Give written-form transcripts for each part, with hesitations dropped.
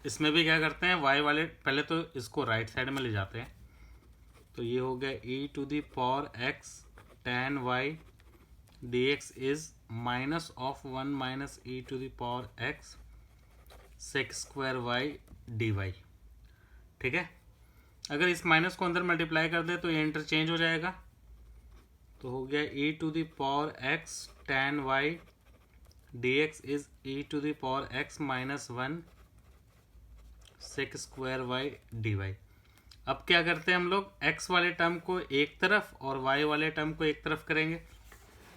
इसमें भी क्या करते हैं, y वाले पहले तो इसको राइट साइड में ले जाते हैं, तो ये हो गया e to the power x tan y dx is minus of 1 minus e to the power x sec square y dy। ठीक है, अगर इस माइनस को अंदर मल्टीप्लाई कर दे तो ये इंटरचेंज हो जाएगा, तो हो गया e to the power x tan y dx is e to the power x minus 1 sec square y dy। अब क्या करते हैं हम लोग, x वाले टर्म को एक तरफ और y वाले टर्म को एक तरफ करेंगे,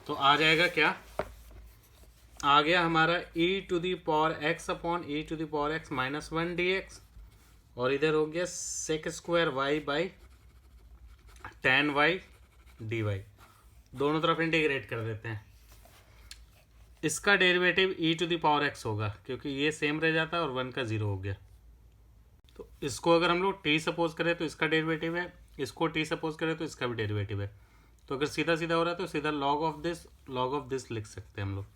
तो आ जाएगा क्या, आ गया हमारा e to the power x upon e to the power x minus 1 dx, और इधर हो गया sec square y by tan y dy। दोनों तरफ इंटीग्रेट कर देते हैं। इसका derivative e to the power x होगा, क्योंकि ये सेम रह जाता है और 1 का 0 हो गया। तो इसको अगर हम लोग t सपोज करें तो इसका डेरिवेटिव है, इसको t सपोज करें तो इसका भी डेरिवेटिव है। तो अगर सीधा सीधा हो रहा है तो सीधा log ऑफ दिस लिख सकते हैं हम लोग।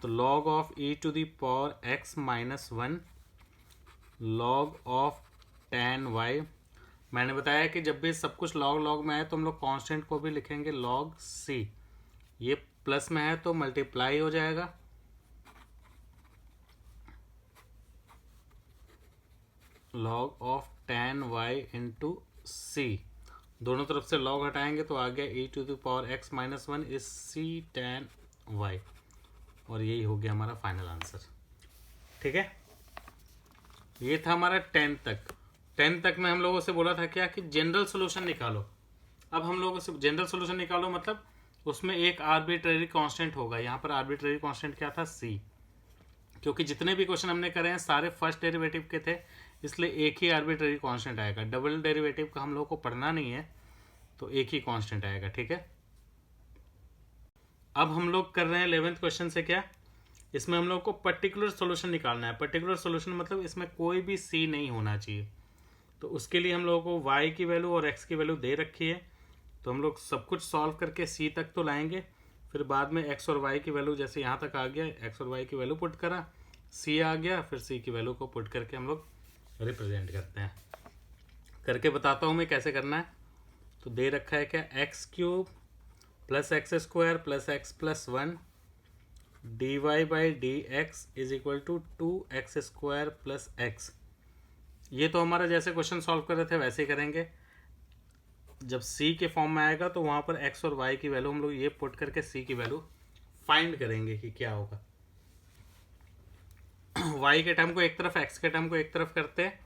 तो log of e to the power x minus 1 log of tan y। मैंने बताया कि जब भी सब कुछ log में आए तो हम लोग कांस्टेंट को भी लिखेंगे log c। ये प्लस में है तो मल्टीप्लाई हो जाएगा, log of tan y into C. दोनों तरफ से log हटाएंगे तो आ गया e to the power x minus 1 is c tan y, और यही हो गया हमारा फाइनल आंसर। ठीक है, ये था हमारा 10 तक। 10 तक में हम लोगों से बोला था क्या कि जनरल सोल्यूशन निकालो। अब हम लोगों से जनरल सोल्यूशन निकालो मतलब उसमें एक आर्बिट्रेरी कांस्टेंट होगा। यहाँ पर आर्बिट्रेरी कांस्टेंट क्या था, c। क्योंकि जितने भी क्वेश्चन हमने करे हैं सारे फर्स्ट डेरिवेटिव के थे, इसलिए एक ही आर्बिट्रेरी कांस्टेंट आएगा। डबल डेरिवेटिव का हम लोग को पढ़ना नहीं है, तो एक ही कांस्टेंट आएगा। ठीक है, अब हम लोग कर रहे हैं 11th क्वेश्चन से क्या, इसमें हम लोग को पर्टिकुलर सॉल्यूशन निकालना है। पर्टिकुलर सॉल्यूशन मतलब इसमें कोई भी c नहीं होना चाहिए। तो उसके लिए हम लोगों को y की वैल्यू और x की वैल्यू दे रखी है, तो हम लोग सब कुछ सॉल्व करके c तक तो लाएंगे, फिर बाद में x और y की वैल्यू जैसे यहाँ तक आ गया, x और y की वैल्यू पुट करा, c आ गया, फिर c की वैल्यू को पुट करके हम लोग रिप्रेजेंट करते हैं। करके बताता हूँ मैं कैसे करना है। तो दे रखा है क्या, x cube plus x square plus x plus 1 d y by d x is equal to 2x square plus x. ये तो हमारा जैसे क्वेश्चन सॉल्व कर रहे थे वैसे ही करेंगे। जब c के फॉर्म में आएगा तो वहाँ पर x और y की वैल्यू हम लोग ये पुट करके c की वैल्यू फाइंड करेंगे कि क्या होगा। y के टर्म को एक तरफ, x के टर्म को एक तरफ करते हैं,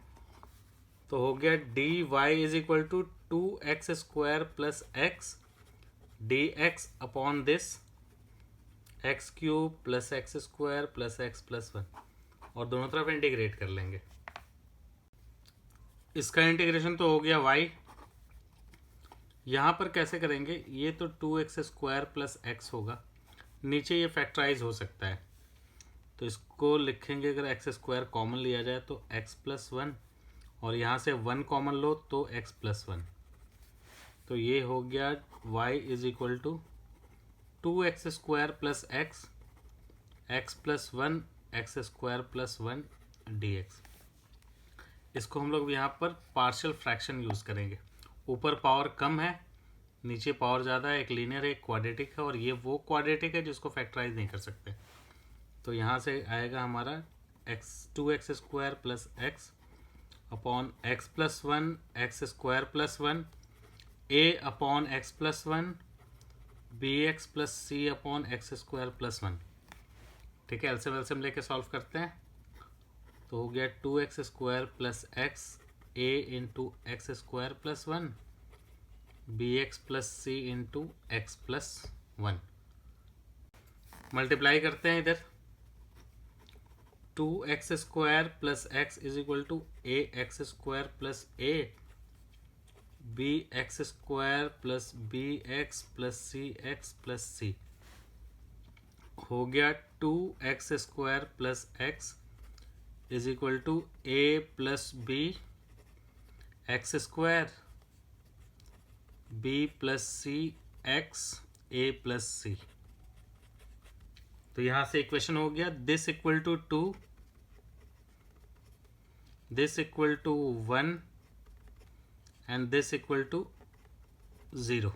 तो हो गया d y is equal to 2x square plus x d x upon this x cube plus x square plus x plus 1, और दोनों तरफ इंटीग्रेट कर लेंगे। इसका इंटीग्रेशन तो हो गया y। यहाँ पर कैसे करेंगे, ये तो 2x स्क्वायर प्लस एक्स होगा, नीचे ये फैक्टराइज हो सकता है, तो इसको लिखेंगे अगर एक्स स्क्वायर कॉमन लिया जाए तो x प्लस 1, और यहाँ से 1 कॉमन लो तो x प्लस 1। तो ये हो गया y is equal to 2x square plus x plus 1 x square plus 1 dx। इसको हम लोग यहाँ पर पार्शियल फ्रैक्शन यूज़ करेंगे। ऊपर पावर कम है, नीचे पावर ज़्यादा है, एक लीनियर है एक क्वाड्रेटिक है, और ये वो क्वाड्रेटिक है जिसको फैक्टराइज नहीं कर सकते। तो यहाँ से आएगा हमारा 2x square plus x upon x plus 1 x square plus 1 a upon x plus 1 B x plus c upon x square plus 1। ठीक है, एलसीएम लेके सॉल्व करते हैं, तो हो गया 2x square plus X a into X square plus 1 B x plus C into X plus 1। Multiply करते हैं इधर, 2x square plus X is equal to A X square plus A B X square plus B x plus C हो गया 2x square plus X is equal to A plus B X square B plus C X A plus C. तो यहाँ से equation हो गया this equal to 2 this equal to 1 and this equal to 0।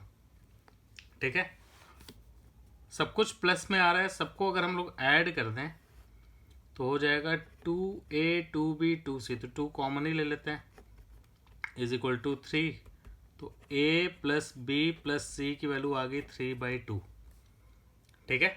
ठीक है, सब कुछ प्लस में आ रहा है, सबको अगर हम लोग ऐड कर दें तो हो जाएगा 2a 2b 2c, तो 2 कॉमन ही ले लेते हैं, इज इक्वल टू 3। तो a प्लस बी प्लस सी की वैल्यू आ गई 3/2। ठीक है,